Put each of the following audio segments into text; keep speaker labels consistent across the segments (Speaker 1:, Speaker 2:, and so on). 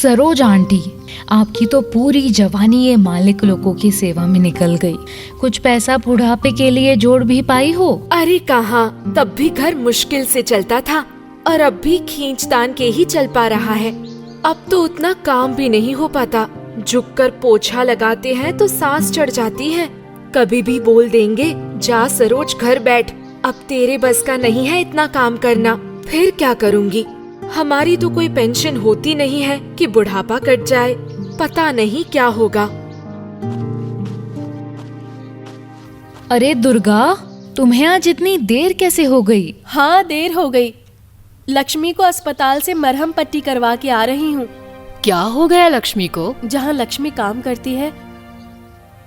Speaker 1: Saroj aunty, आपकी तो पूरी जवानी ये मालिक लोगों की सेवा में निकल गई। कुछ पैसा बुढ़ापे के लिए जोड़ भी पाई हो?
Speaker 2: अरे कहाँ, तब भी घर मुश्किल से चलता था और अब भी खींचतान के ही चल पा रहा है। अब तो उतना काम भी नहीं हो पाता। झुककर पोछा लगाते हैं तो सांस चढ़ जाती है। कभी भी बोल देंगे, जा सरोज घर बैठ, अब तेरे बस का नहीं है इतना काम करना। फिर क्या करूँगी? हमारी तो कोई पेंशन होती नहीं है कि बुढ़ापा कट जाए। पता नहीं क्या होगा।
Speaker 1: अरे दुर्गा, तुम्हें आज इतनी देर कैसे हो गई?
Speaker 3: हाँ, देर हो गई। लक्ष्मी को अस्पताल से मरहम पट्टी करवा के आ रही हूँ।
Speaker 4: क्या हो गया लक्ष्मी को?
Speaker 3: जहाँ लक्ष्मी काम करती है,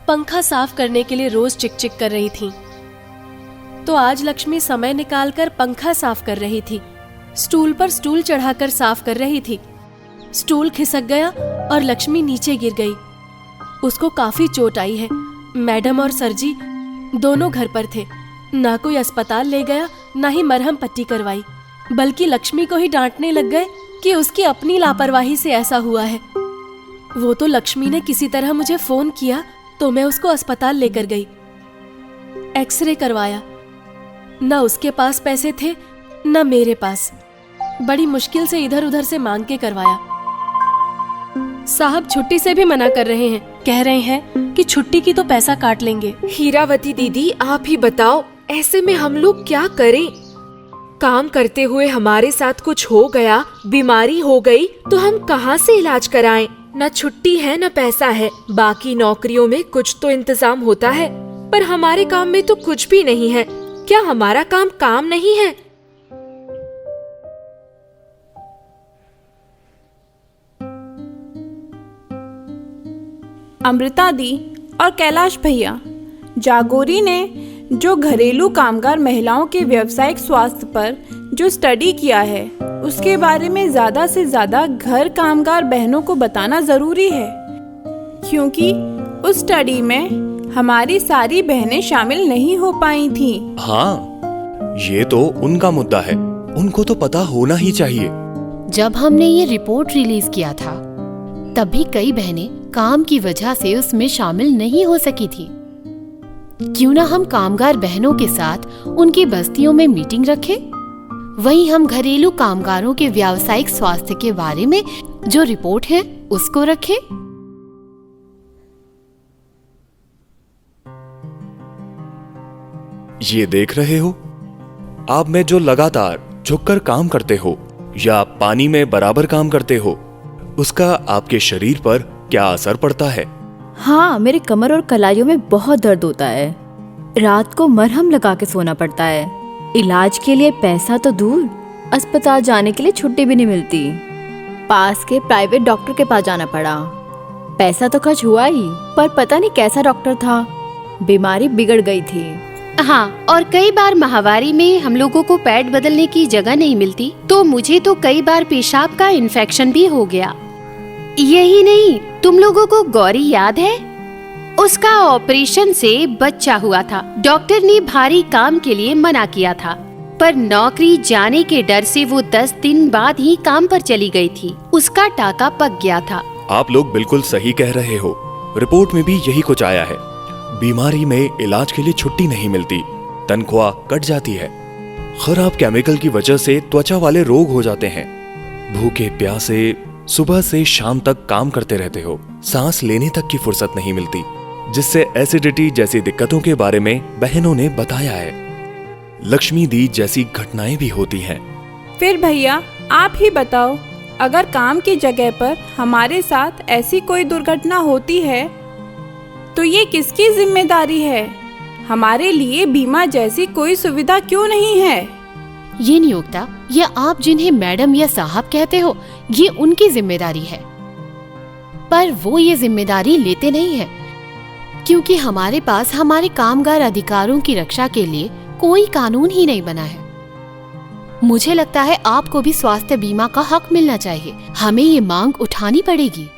Speaker 3: पंखा साफ करने के लिए रोज चिक-चिक कर रही थी, तो आज लक्ष्मी समय निकालकर पंखा साफ कर रही थी। स्टूल पर स्टूल चढ़ाकर साफ कर रही थी। स्टूल खिसक गया और लक्ष्मी नीचे गिर गई। उसको काफी चोट आई है। मैडम और सरजी दोनों घर पर थे। ना कोई अस्पताल ले गया, ना ही मरहम पट्टी करवाई, बल्कि लक्ष्मी को ही डांटने लग गए कि उसकी अपनी लापरवाही से ऐसा हुआ है। वो तो लक्ष्मी ने किसी तरह मुझे फोन किया तो मैं उसको अस्पताल लेकर गई। एक्सरे करवाया। ना उसके पास पैसे थे, ना मेरे पास। बड़ी मुश्किल से इधर उधर से मांग के करवाया। साहब छुट्टी से भी मना कर रहे हैं। कह रहे हैं कि छुट्टी की तो पैसा काट लेंगे।
Speaker 2: हीरावती दीदी, आप ही बताओ, ऐसे में हम लोग क्या करें? काम करते हुए हमारे साथ कुछ हो गया, बीमारी हो गई, तो हम कहाँ से इलाज कराएं? न छुट्टी है न पैसा है। बाकी नौकरियों में कुछ तो इंतजाम होता है, पर हमारे काम में तो कुछ भी नहीं है। क्या हमारा काम नहीं है?
Speaker 5: अमृता दी और कैलाश भैया, जागोरी ने जो घरेलू कामगार महिलाओं के व्यावसायिक स्वास्थ्य पर जो स्टडी किया है, उसके बारे में ज़्यादा से ज़्यादा घर कामगार बहनों को बताना ज़रूरी है, क्योंकि उस स्टडी में हमारी सारी बहनें शामिल नहीं हो पाई थीं।
Speaker 6: हाँ, ये तो उनका मुद्दा है, उनको तो पता होना ही चाहिए।
Speaker 4: जब हमने ये रिपोर्ट रिलीज किया था, तब भी कई बहनें काम की वजह से उसमें शामिल नहीं हो सकी थी। क्यों ना हम कामगार बहनों के साथ उनकी बस्तियों में मीटिंग रखें? वहीं हम घरेलू कामगारों के व्यावसायिक स्वास्थ्य के बारे में जो रिपोर्ट है उसको रखें।
Speaker 6: ये देख रहे हो, आप में जो लगातार झुककर काम करते हो या पानी में बराबर काम करते हो, उसका आपके शरीर पर क्या असर पड़ता है?
Speaker 7: हाँ, मेरे कमर और कलाइयों में बहुत दर्द होता है। रात को मरहम लगा के सोना पड़ता है। इलाज के लिए पैसा तो दूर, अस्पताल जाने के लिए छुट्टी भी नहीं मिलती। पास के प्राइवेट डॉक्टर के पास जाना पड़ा। पैसा तो खर्च हुआ ही, पर पता नहीं कैसा डॉक्टर था, बीमारी बिगड़ गई थी।
Speaker 4: हाँ, और कई बार माहवारी में हम लोगों को पैड बदलने की जगह नहीं मिलती, तो मुझे तो कई बार पेशाब का इन्फेक्शन भी हो गया। यही नहीं, तुम लोगों को गौरी याद है? उसका ऑपरेशन से बच्चा हुआ था। डॉक्टर ने भारी काम के लिए मना किया था, पर नौकरी जाने के डर से वो 10 दिन बाद ही काम पर चली गई थी। उसका टाका पक गया था।
Speaker 6: आप लोग बिल्कुल सही कह रहे हो। रिपोर्ट में भी यही कुछ आया है। बीमारी में इलाज के लिए छुट्टी नहीं मिलती, तनख्वाह कट जाती है, खराब केमिकल की वजह से त्वचा वाले रोग हो जाते हैं, भूखे प्यासे सुबह से शाम तक काम करते रहते हो, सांस लेने तक की फुर्सत नहीं मिलती, जिससे एसिडिटी जैसी दिक्कतों के बारे में बहनों ने बताया है। लक्ष्मी दी जैसी घटनाएं भी होती हैं।
Speaker 5: फिर भैया आप ही बताओ, अगर काम की जगह पर हमारे साथ ऐसी कोई दुर्घटना होती है तो ये किसकी जिम्मेदारी है? हमारे लिए बीमा जैसी कोई सुविधा क्यों नहीं है?
Speaker 4: ये नियोक्ता या आप जिन्हें मैडम या साहब कहते हो, ये उनकी जिम्मेदारी है, पर वो ये जिम्मेदारी लेते नहीं है, क्योंकि हमारे पास हमारे कामगार अधिकारों की रक्षा के लिए कोई कानून ही नहीं बना है। मुझे लगता है आपको भी स्वास्थ्य बीमा का हक मिलना चाहिए। हमें ये मांग उठानी पड़ेगी।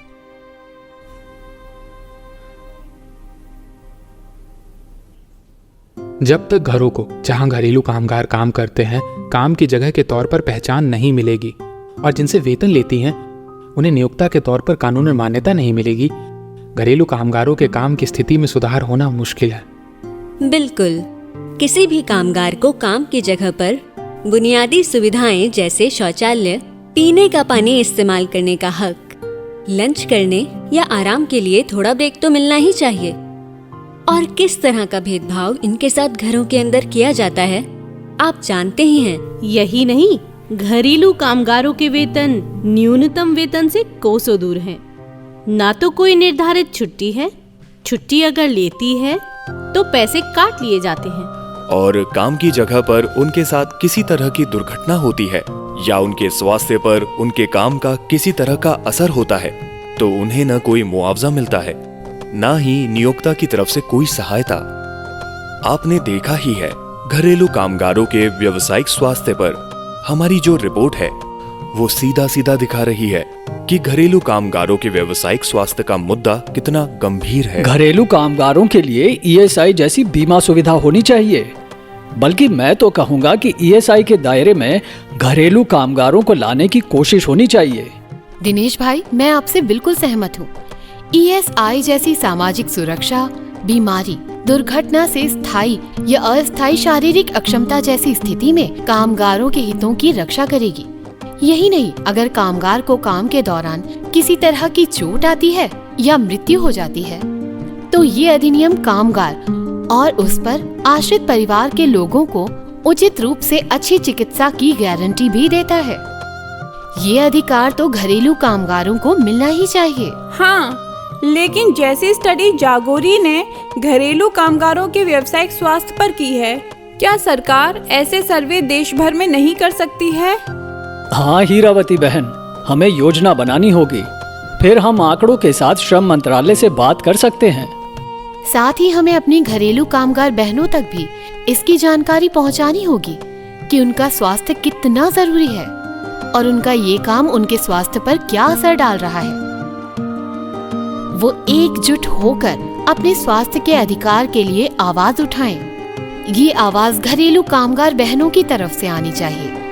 Speaker 8: जब तक घरों को जहां घरेलू कामगार काम करते हैं काम की जगह के तौर पर पहचान नहीं मिलेगी और जिनसे वेतन लेती हैं उन्हें नियोक्ता के तौर पर कानूनी मान्यता नहीं मिलेगी, घरेलू कामगारों के काम की स्थिति में सुधार होना मुश्किल है।
Speaker 9: बिल्कुल, किसी भी कामगार को काम की जगह पर बुनियादी सुविधाएं जैसे शौचालय, पीने का पानी इस्तेमाल करने का हक, लंच करने या आराम के लिए थोड़ा ब्रेक तो मिलना ही चाहिए। और किस तरह का भेदभाव इनके साथ घरों के अंदर किया जाता है आप जानते ही हैं।
Speaker 10: यही नहीं, घरेलू कामगारों के वेतन न्यूनतम वेतन से कोसों दूर हैं। ना तो कोई निर्धारित छुट्टी है, छुट्टी अगर लेती है तो पैसे काट लिए जाते हैं।
Speaker 6: और काम की जगह पर उनके साथ किसी तरह की दुर्घटना होती है या उनके स्वास्थ्य पर उनके काम का किसी तरह का असर होता है तो उन्हें न कोई मुआवजा मिलता है, ना ही नियोक्ता की तरफ से कोई सहायता। आपने देखा ही है, घरेलू कामगारों के व्यावसायिक स्वास्थ्य पर हमारी जो रिपोर्ट है वो सीधा सीधा दिखा रही है कि घरेलू कामगारों के व्यावसायिक स्वास्थ्य का मुद्दा कितना गंभीर है।
Speaker 11: घरेलू कामगारों के लिए ईएसआई जैसी बीमा सुविधा होनी चाहिए, बल्कि मैं तो कहूँगा कि ईएसआई के दायरे में घरेलू कामगारों को लाने की कोशिश होनी चाहिए।
Speaker 4: दिनेश भाई, मैं आपसे बिल्कुल सहमत हूँ। ईएसआई जैसी सामाजिक सुरक्षा बीमारी, दुर्घटना से स्थायी या अस्थायी शारीरिक अक्षमता जैसी स्थिति में कामगारों के हितों की रक्षा करेगी। यही नहीं, अगर कामगार को काम के दौरान किसी तरह की चोट आती है या मृत्यु हो जाती है तो ये अधिनियम कामगार और उस पर आश्रित परिवार के लोगों को उचित रूप से अच्छी चिकित्सा की गारंटी भी देता है। ये अधिकार तो घरेलू कामगारों को मिलना ही चाहिए।
Speaker 5: हाँ, लेकिन जैसी स्टडी जागोरी ने घरेलू कामगारों के व्यावसायिक स्वास्थ्य पर की है, क्या सरकार ऐसे सर्वे देश भर में नहीं कर सकती है?
Speaker 11: हाँ हीरावती बहन, हमें योजना बनानी होगी, फिर हम आंकड़ों के साथ श्रम मंत्रालय से बात कर सकते हैं।
Speaker 4: साथ ही हमें अपनी घरेलू कामगार बहनों तक भी इसकी जानकारी पहुंचानी होगी कि उनका स्वास्थ्य कितना जरूरी है और उनका ये काम उनके स्वास्थ्य पर क्या असर डाल रहा है। वो एकजुट होकर अपने स्वास्थ्य के अधिकार के लिए आवाज उठाएं। ये आवाज घरेलू कामगार बहनों की तरफ से आनी चाहिए।